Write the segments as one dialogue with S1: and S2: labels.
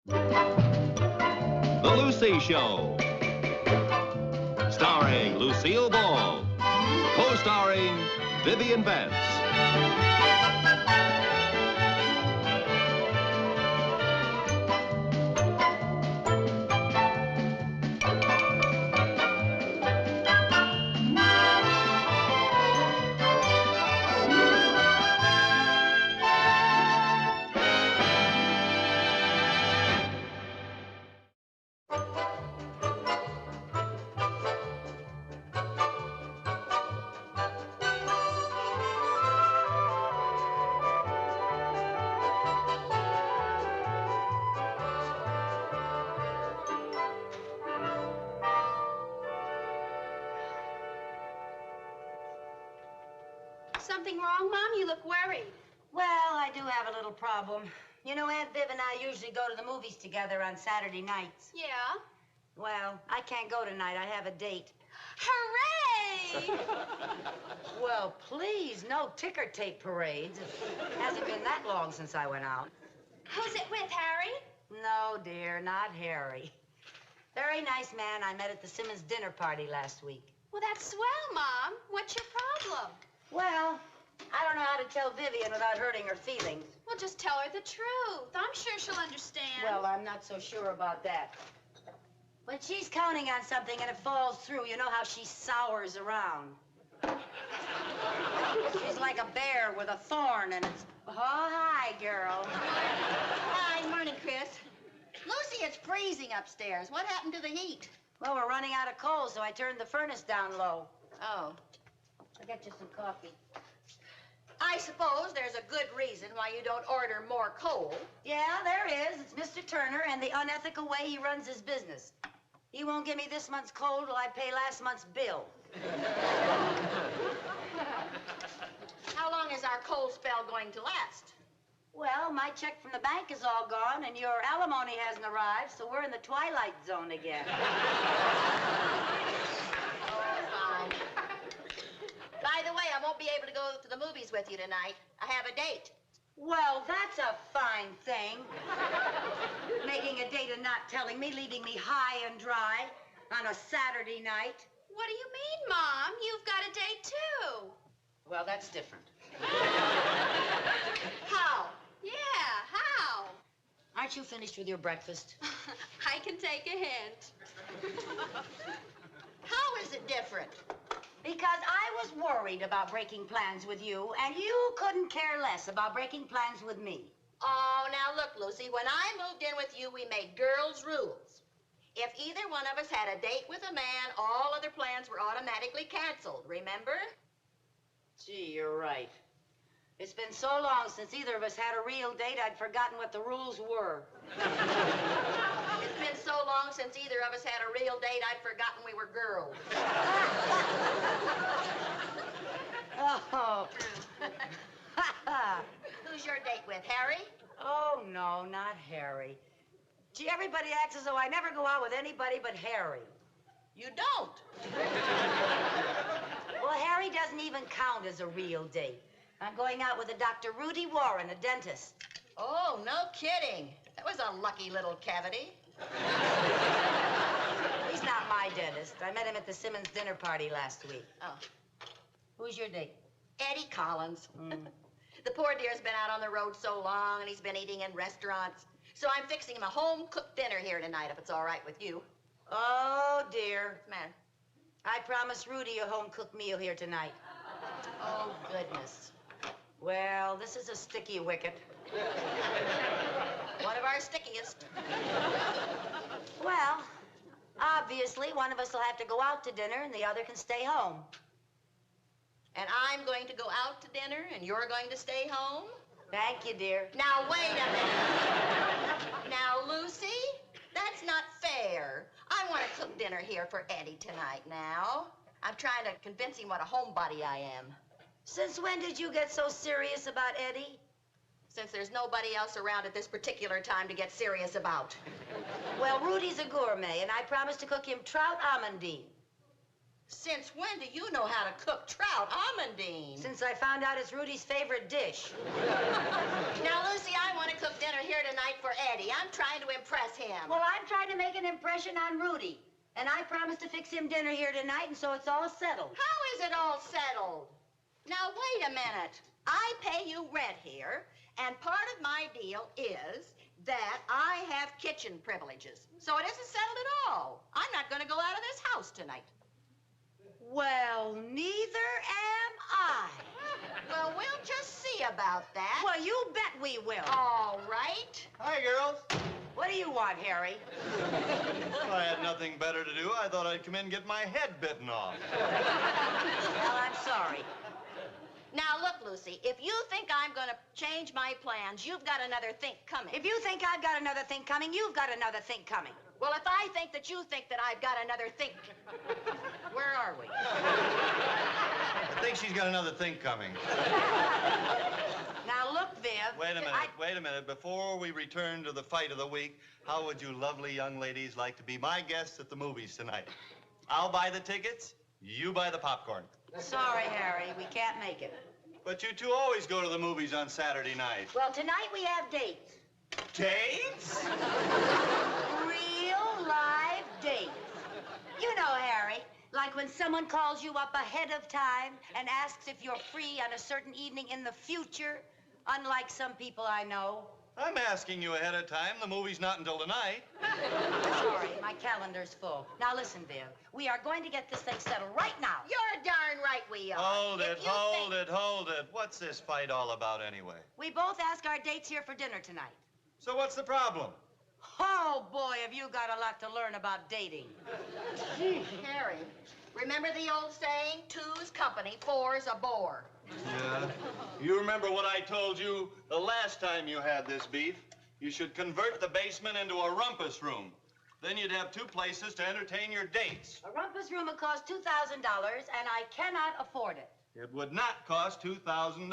S1: The Lucy Show. Starring Lucille Ball. Co-starring Vivian Vance.
S2: Something wrong, Mom? You look worried.
S3: Well, I do have a little problem. You know, Aunt Viv and I usually go to the movies together on Saturday nights.
S2: Yeah?
S3: Well, I can't go tonight. I have a date.
S2: Hooray!
S3: Well, please, no ticker tape parades. It hasn't been that long since I went out.
S2: Who's it with, Harry?
S3: No, dear, not Harry. Very nice man I met at the Simmons dinner party last week.
S2: Well, that's swell, Mom. What's your problem?
S3: Well, I don't know how to tell Vivian without hurting her feelings.
S2: Well, just tell her the truth. I'm sure she'll understand.
S3: Well, I'm not so sure about that. When she's counting on something and it falls through, you know how she sours around. She's like a bear with a thorn, and it's... Oh, hi, girl.
S4: Hi, morning, Chris. Lucy, it's freezing upstairs. What happened to the heat?
S3: Well, we're running out of coal, so I turned the furnace down low.
S4: Oh.
S3: I'll get you some coffee.
S4: I suppose there's a good reason why you don't order more coal.
S3: Yeah, there is. It's Mr. Turner and the unethical way he runs his business. He won't give me this month's coal till I pay last month's bill.
S4: How long is our coal spell going to last?
S3: Well, my check from the bank is all gone, and your alimony hasn't arrived, so we're in the twilight zone again.
S4: Oh, fine. By the way, I won't be able to go to the movies with you tonight. I have a date.
S3: Well, that's a fine thing. Making a date and not telling me, leaving me high and dry on a Saturday night.
S2: What do you mean, Mom? You've got a date, too.
S3: Well, that's different.
S4: How?
S2: Yeah, how?
S3: Aren't you finished with your breakfast?
S2: I can take a hint.
S4: How is it different?
S3: Because I was worried about breaking plans with you, and you couldn't care less about breaking plans with me.
S4: Oh, now look, Lucy, when I moved in with you, we made girls' rules. If either one of us had a date with a man, all other plans were automatically canceled, remember?
S3: Gee, you're right. It's been so long since either of us had a real date, I'd forgotten what the rules were.
S4: It's been so long since either of us had a real date, I'd forgotten we were girls.
S3: Oh.
S4: Who's your date with, Harry?
S3: Oh, no, not Harry. Gee, everybody acts as though I never go out with anybody but Harry.
S4: You don't.
S3: Well, Harry doesn't even count as a real date. I'm going out with a Dr. Rudy Warren, a dentist.
S4: Oh, no kidding. That was a lucky little cavity.
S3: He's not my dentist. I met him at the Simmons dinner party last week.
S4: Oh.
S3: Who's your date?
S4: Eddie Collins. The poor dear's been out on the road so long, and he's been eating in restaurants. So I'm fixing him a home-cooked dinner here tonight, if it's all right with you.
S3: Oh, dear.
S4: What's the matter?
S3: I promised Rudy a home-cooked meal here tonight.
S4: Oh, goodness.
S3: Well, this is a sticky wicket.
S4: One of our stickiest.
S3: Well, obviously, one of us will have to go out to dinner and the other can stay home.
S4: And I'm going to go out to dinner, and you're going to stay home?
S3: Thank you, dear.
S4: Now, wait a minute. Now, Lucy, that's not fair. I want to cook dinner here for Eddie tonight now. I'm trying to convince him what a homebody I am.
S3: Since when did you get so serious about Eddie?
S4: Since there's nobody else around at this particular time to get serious about.
S3: Well, Rudy's a gourmet, and I promised to cook him trout amandine.
S4: Since when do you know how to cook trout, Amandine?
S3: Since I found out it's Rudy's favorite dish.
S4: Now, Lucy, I want to cook dinner here tonight for Eddie. I'm trying to impress him.
S3: Well, I'm trying to make an impression on Rudy. And I promised to fix him dinner here tonight, and so it's all settled.
S4: How is it all settled? Now, wait a minute. I pay you rent here, and part of my deal is that I have kitchen privileges. So it isn't settled at all. I'm not going to go out of this house tonight.
S3: Well, neither am I.
S4: Well, we'll just see about that.
S3: Well, you bet we will.
S4: All right.
S5: Hi, girls.
S3: What do you want, Harry?
S5: Well, I had nothing better to do. I thought I'd come in and get my head bitten off.
S3: Well, I'm sorry.
S4: Now, look, Lucy, if you think I'm going to change my plans, you've got another think coming.
S3: If you think I've got another thing coming, you've got another thing coming.
S4: Well, if I think that you think that I've got another think... Where are we?
S5: I think she's got another thing coming.
S3: Now, look, Viv.
S5: Wait a minute. Before we return to the fight of the week, how would you lovely young ladies like to be my guests at the movies tonight? I'll buy the tickets, you buy the popcorn.
S3: Sorry, Harry, we can't make it.
S5: But you two always go to the movies on Saturday night.
S3: Well, tonight we have dates.
S5: Dates?
S3: Real live dates. You know, Harry, like when someone calls you up ahead of time and asks if you're free on a certain evening in the future, unlike some people I know.
S5: I'm asking you ahead of time. The movie's not until tonight.
S3: Sorry, my calendar's full. Now listen, Viv, we are going to get this thing settled right now.
S4: You're darn right we are.
S5: Hold
S4: If
S5: it,
S4: you
S5: hold
S4: think-
S5: it, hold it. What's this fight all about anyway?
S3: We both ask our dates here for dinner tonight.
S5: So what's the problem?
S3: Oh, boy, have you got a lot to learn about dating.
S4: Harry, remember the old saying, two's company, four's a bore.
S5: Yeah. You remember what I told you the last time you had this beef? You should convert the basement into a rumpus room. Then you'd have two places to entertain your dates.
S3: A rumpus room would cost $2,000, and I cannot afford it.
S5: It would not cost $2,000.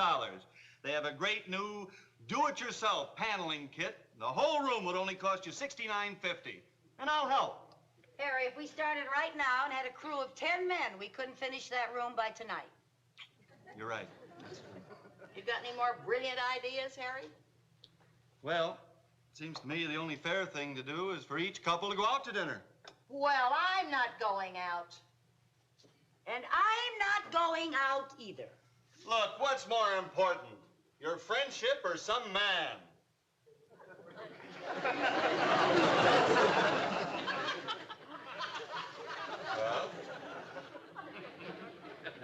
S5: They have a great new do-it-yourself paneling kit. The whole room would only cost you $69.50. And I'll help.
S3: Harry, if we started right now and had a crew of 10 men, we couldn't finish that room by tonight.
S5: You're right.
S4: You got any more brilliant ideas, Harry?
S5: Well, it seems to me the only fair thing to do is for each couple to go out to dinner.
S4: Well, I'm not going out.
S3: And I'm not going out either.
S5: Look, what's more important? Your friendship or some man?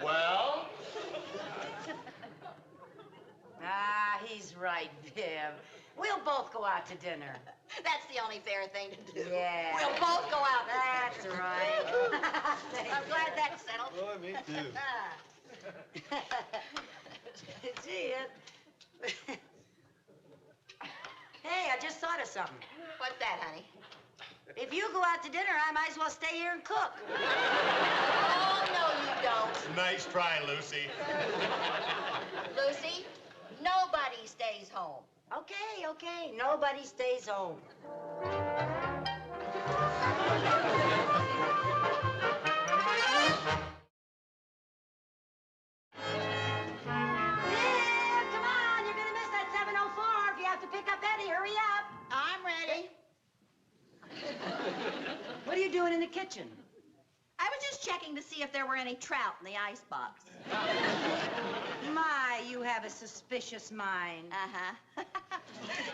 S5: Well?
S3: Ah, he's right, Viv. We'll both go out to dinner.
S4: That's the only fair thing to do.
S3: Yeah.
S4: We'll both go out.
S3: That's right.
S4: I'm glad that's settled.
S5: Boy, me too.
S3: Gee, Hey, I just thought of something.
S4: What's that, honey?
S3: If you go out to dinner, I might as well stay here and cook.
S4: Oh, no, you don't.
S5: Nice try, Lucy.
S4: Lucy, nobody stays home.
S3: Okay. Nobody stays home. Yeah, come on. You're going to miss that 7:04 if you have to pick up Eddie. Hurry up.
S4: I'm ready.
S3: What are you doing in the kitchen?
S4: I was just checking to see if there were any trout in the icebox.
S3: My, you have a suspicious mind.
S4: Uh-huh.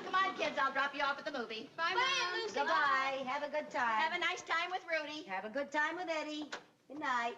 S4: Come on, kids, I'll drop you off at the movie. Bye, Mom. Lucy.
S3: Goodbye. Have a good time.
S4: Have a nice time with Rudy.
S3: Have a good time with Eddie. Good night.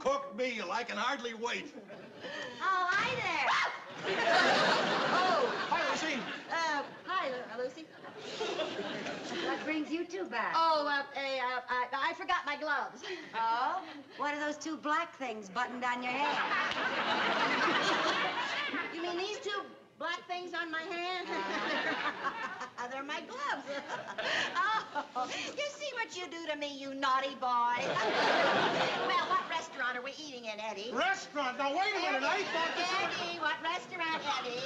S6: home-cooked meal. I can hardly wait.
S3: Oh, hi there.
S4: Oh,
S6: Hi, Lucy.
S4: hi, Lucy.
S3: What brings you two back?
S4: Oh, I forgot my gloves.
S3: Oh? What are those two black things buttoned on your head?
S4: You mean these two black things on my hand? They're my gloves. Oh, you see what you do to me, you naughty boy. Well, what restaurant are we eating in, Eddie?
S6: Restaurant? Now, wait a minute. I thought this was...
S4: Eddie, what restaurant, Eddie?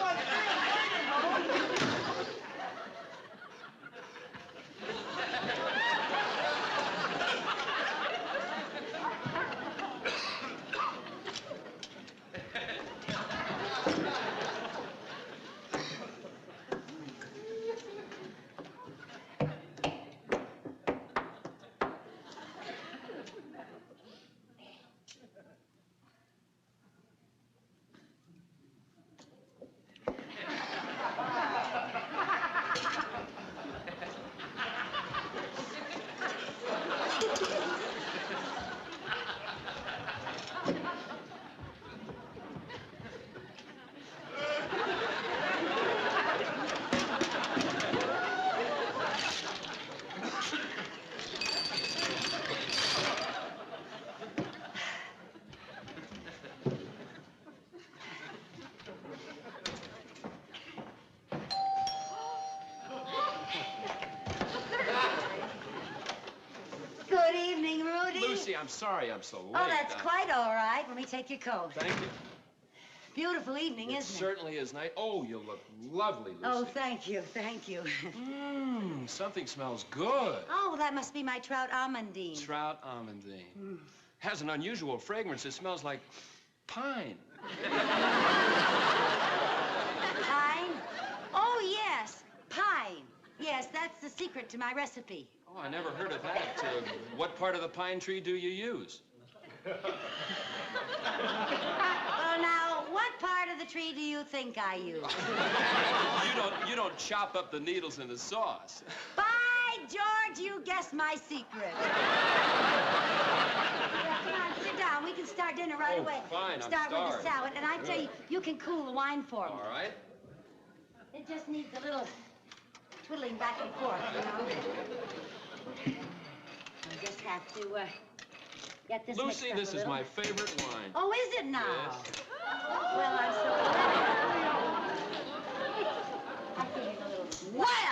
S3: Good evening, Rudy.
S7: Lucy, I'm sorry I'm so late.
S3: Oh, that's quite all right. Let me take your coat.
S7: Thank you.
S3: Beautiful evening,
S7: It
S3: isn't it?
S7: certainly is nice. Oh, you look lovely, Lucy.
S3: Oh, thank you, thank you.
S7: Something smells good.
S3: Oh, well, that must be my trout almondine.
S7: Trout almondine. Has an unusual fragrance. It smells like pine.
S3: Pine? Oh, yes, pine. Yes, that's the secret to my recipe.
S7: Oh, I never heard of that. What part of the pine tree do you use?
S3: Well, now, what part of the tree do you think I use?
S7: You don't chop up the needles in the sauce.
S3: By George, you guessed my secret. Come on, sit down. We can start dinner right away.
S7: Fine, I'm
S3: Start with the
S7: starved.
S3: salad, and I tell you, you can cool the wine for me.
S7: All right.
S3: It just needs a little twiddling back and forth, you know. I just have to get this mixed
S7: Lucy,
S3: up
S7: this
S3: a
S7: is
S3: little.
S7: my favorite wine.
S3: Oh, is it now?
S7: Yes.
S3: Well, I'm so glad. I figured a little. What?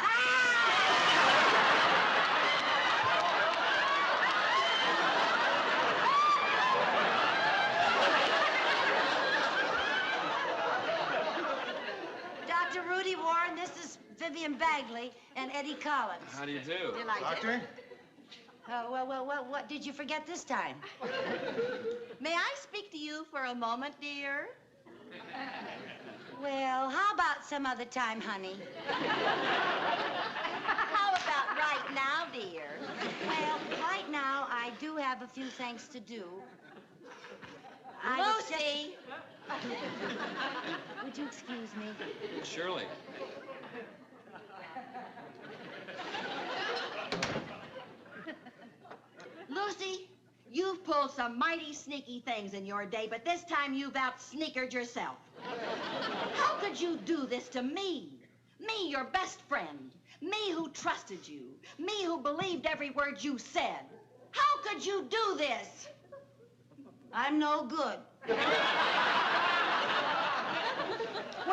S3: Dr. Rudy Warren, this is Vivian Bagley and Eddie Collins.
S7: How do you do?
S4: You like it?
S6: Doctor?
S3: Well, what did you forget this time?
S4: May I speak to you for a moment, dear?
S3: Well, how about some other time, honey?
S4: How about right now, dear?
S3: Well, right now, I do have a few things to do. I was just-
S4: Lucy!
S3: Would you excuse me?
S7: Surely.
S4: Lucy, you've pulled some mighty sneaky things in your day, but this time you've out-sneakered yourself. How could you do this to me? Me, your best friend. Me who trusted you. Me who believed every word you said. How could you do this?
S3: I'm no good.
S4: Would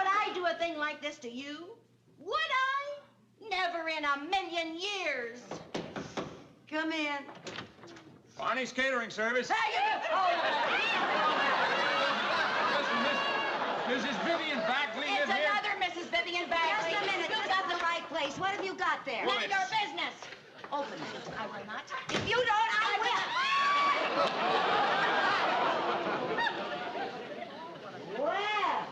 S4: I do a thing like this to you? Would I? Never in a million years.
S3: Come in.
S6: Barney's Catering Service. Mrs. Vivian Bagley
S4: It's
S6: in here.
S4: another Mrs. Vivian Bagley.
S3: Just a minute. This is the right place. What have you got there?
S4: None of your business.
S3: Open it.
S4: I will not.
S3: If you don't, I will. Well,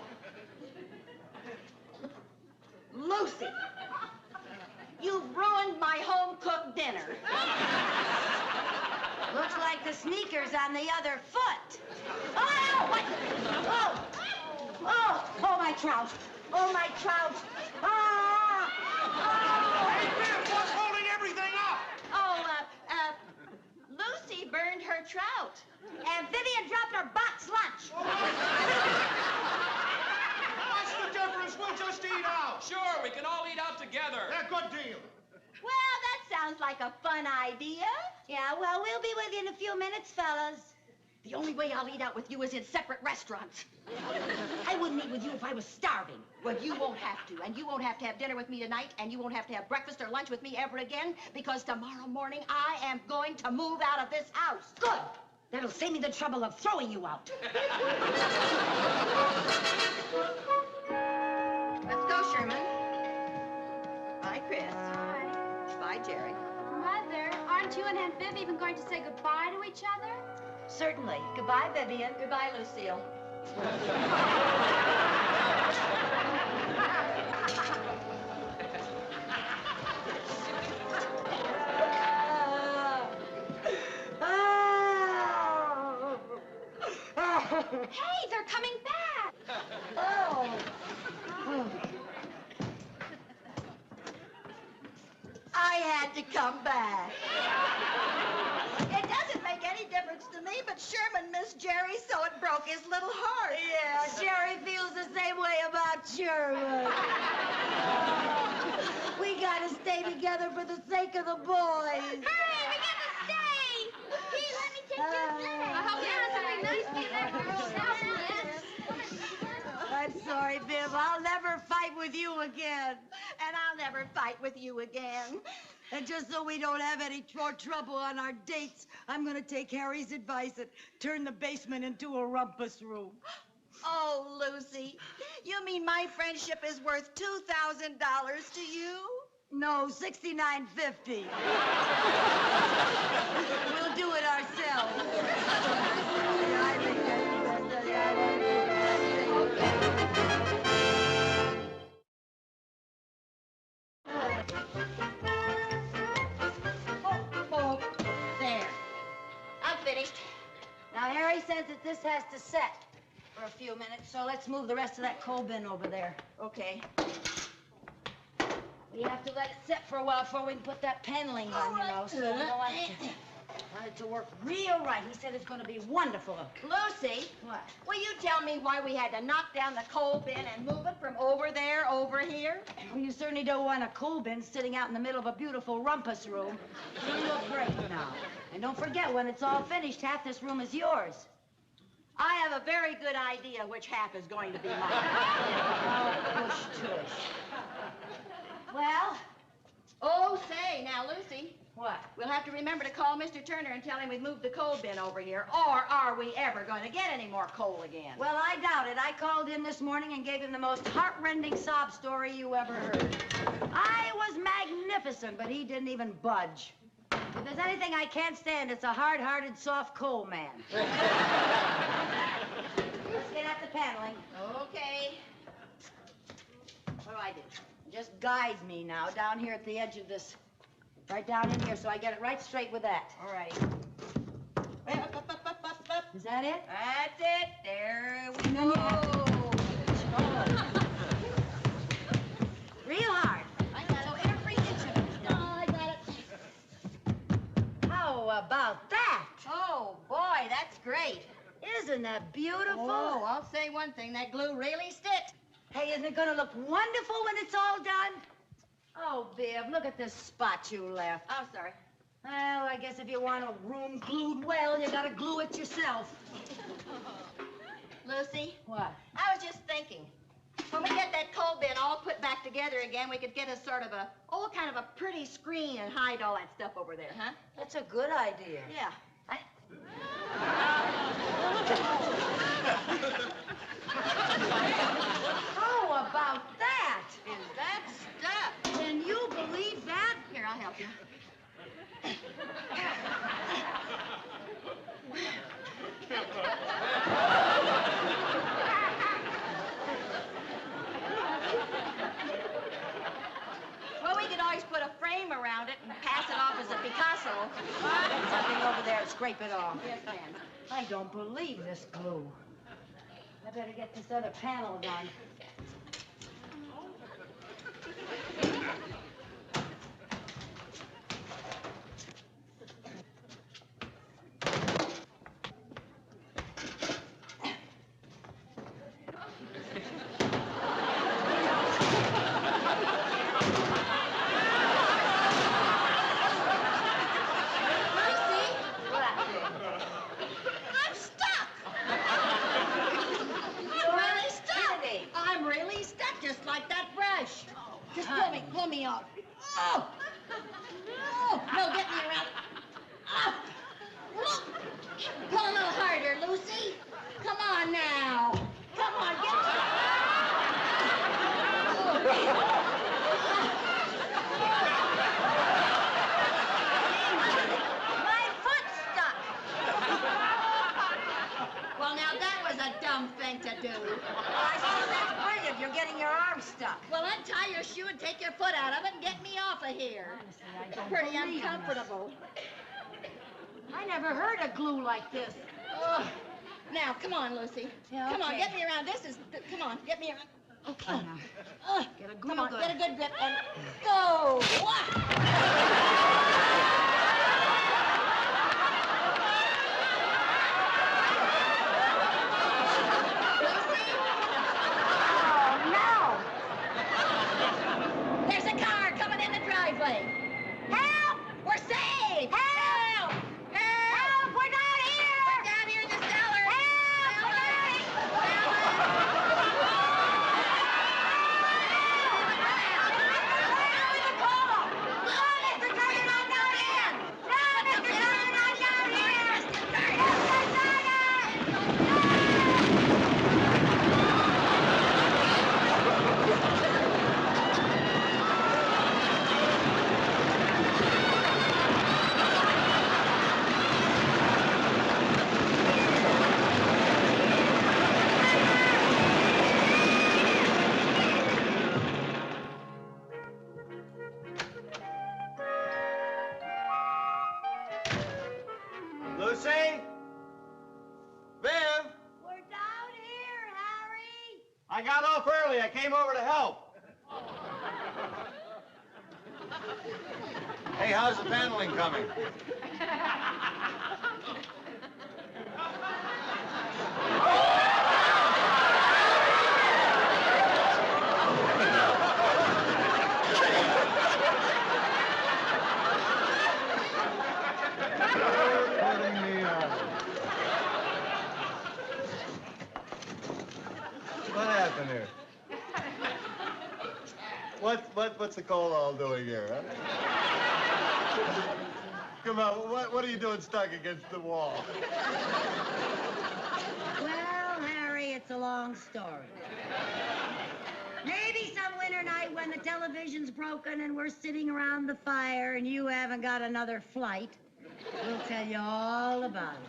S4: Lucy, you've ruined my home-cooked dinner.
S3: looks like the sneaker's on the other foot.
S4: Oh, what?
S3: Oh, my trout. Oh, my trout. Ah!
S6: Hey, Biff, what's holding everything up?
S4: Oh, Lucy burned her trout.
S3: And Vivian dropped her box lunch.
S6: What's the difference? We'll just eat out.
S7: Sure, we can all eat out together.
S6: Yeah, good deal.
S4: Well, that sounds like a fun idea.
S3: Yeah, well, we'll be with you in a few minutes, fellas.
S4: The only way I'll eat out with you is in separate restaurants. I wouldn't eat with you if I was starving. Well, you won't have to, and you won't have to have dinner with me tonight, and you won't have to have breakfast or lunch with me ever again, because tomorrow morning I am going to move out of this house.
S3: Good. That'll save me the trouble of throwing you out.
S4: Let's go, Sherman. Bye, Chris.
S2: Bye.
S4: Bye, Jerry.
S2: Mother, aren't you and Aunt Viv even going to say goodbye to each other?
S3: Certainly. Goodbye, Vivian.
S4: Goodbye, Lucille.
S2: Hey, they're coming back.
S3: Oh.
S4: I had to come back. It doesn't make any difference to me, but Sherman missed Jerry, so it broke his little heart.
S3: Yeah, Jerry feels the same way about Sherman. We gotta stay together for the sake of the boys.
S2: Hurry, we get to stay. Hey, let me take your thing. I hope you have something nice for that girl now,
S3: I'm sorry, Viv. I'll never fight with you again.
S4: And I'll never fight with you again.
S3: And just so we don't have any more trouble on our dates, I'm gonna take Harry's advice and turn the basement into a rumpus room.
S4: Oh, Lucy, you mean my friendship is worth $2,000 to you?
S3: No, $69.50. We'll do it ourselves. I think that's the best idea.
S4: There. I'm finished.
S3: Now, Harry says that this has to set for a few minutes, so let's move the rest of that coal bin over there.
S4: Okay.
S3: We have to let it set for a while before we can put that paneling on, you know, so we don't want it to work real right. He said it's going to be wonderful.
S4: Lucy,
S3: What?
S4: will you tell me why we had to knock down the coal bin and move it from over there over here?
S3: Well, you certainly don't want a coal bin sitting out in the middle of a beautiful rumpus room. You look great now. And don't forget, when it's all finished, half this room is yours.
S4: I have a very good idea which half is going to be mine.
S3: Oh, push tush. Well?
S4: Oh, say, now, Lucy,
S3: What?
S4: we'll have to remember to call Mr. Turner and tell him we've moved the coal bin over here, or are we ever going to get any more coal again?
S3: Well, I doubt it. I called him this morning and gave him the most heart-rending sob story you ever heard. I was magnificent, but he didn't even budge. If there's anything I can't stand, it's a hard-hearted, soft coal man. Let's get at the paneling.
S4: Okay. What do I do?
S3: Just guide me now down here at the edge of this, right down in here, so I get it right straight with that.
S4: All right.
S3: Is that it?
S4: That's it. There we
S3: Then you
S4: go.
S3: Real hard.
S4: I got it. So every inch of it. Oh, I got it.
S3: How about that?
S4: Oh, boy, that's great.
S3: Isn't that beautiful?
S4: Oh, I'll say one thing. That glue really sticks.
S3: Hey, isn't it gonna look wonderful when it's all done? Oh, Viv, look at this spot you left.
S4: Oh, sorry.
S3: Well, I guess if you want a room glued well, you gotta glue it yourself.
S4: Lucy,
S3: What?
S4: I was just thinking. When we get that coal bin all put back together again, we could get a sort of a, kind of a pretty screen and hide all that stuff over there, huh?
S3: That's a good idea.
S4: Yeah.
S3: How about that?
S4: Is that stuff?
S3: Can you believe that?
S4: Here, I'll help you. Well, we could always put a frame around it and pass it off as a Picasso.
S3: Something over there and scrape it off.
S4: Yes, ma'am.
S3: I don't believe this glue. I better get this other panel done.
S4: off. Oh! Oh! No, get me around. Oh! Look! Pull a little harder, Lucy. Come on now. Come on, get me.
S3: My foot's stuck.
S4: Well, now that was a dumb thing to do.
S3: I suppose that's brilliant. You're getting your arm stuck.
S4: Well, untie your shoe and take your foot out of it and get me off of here. It's pretty uncomfortable.
S3: I never heard of glue like this.
S4: Oh. Now, come on, Lucy.
S3: Yeah,
S4: Come on,
S3: okay.
S4: get me around. Come on, get me around.
S3: Okay, now. Get a good
S4: Come on,
S3: grip.
S4: get a good grip and go. There's a car coming in the driveway. Help! We're saved! Help! Help! We're down here! We're down here in the cellar! Help!
S5: Lucy? Viv?
S3: We're down here, Harry.
S5: I got off early. I came over to help. Hey, how's the paneling coming? What happened here? What's the coal all doing here, huh? Come on, what are you doing stuck against the wall?
S3: Well, Harry, it's a long story. Maybe some winter night when the television's broken and we're sitting around the fire and you haven't got another flight, we'll tell you all about it.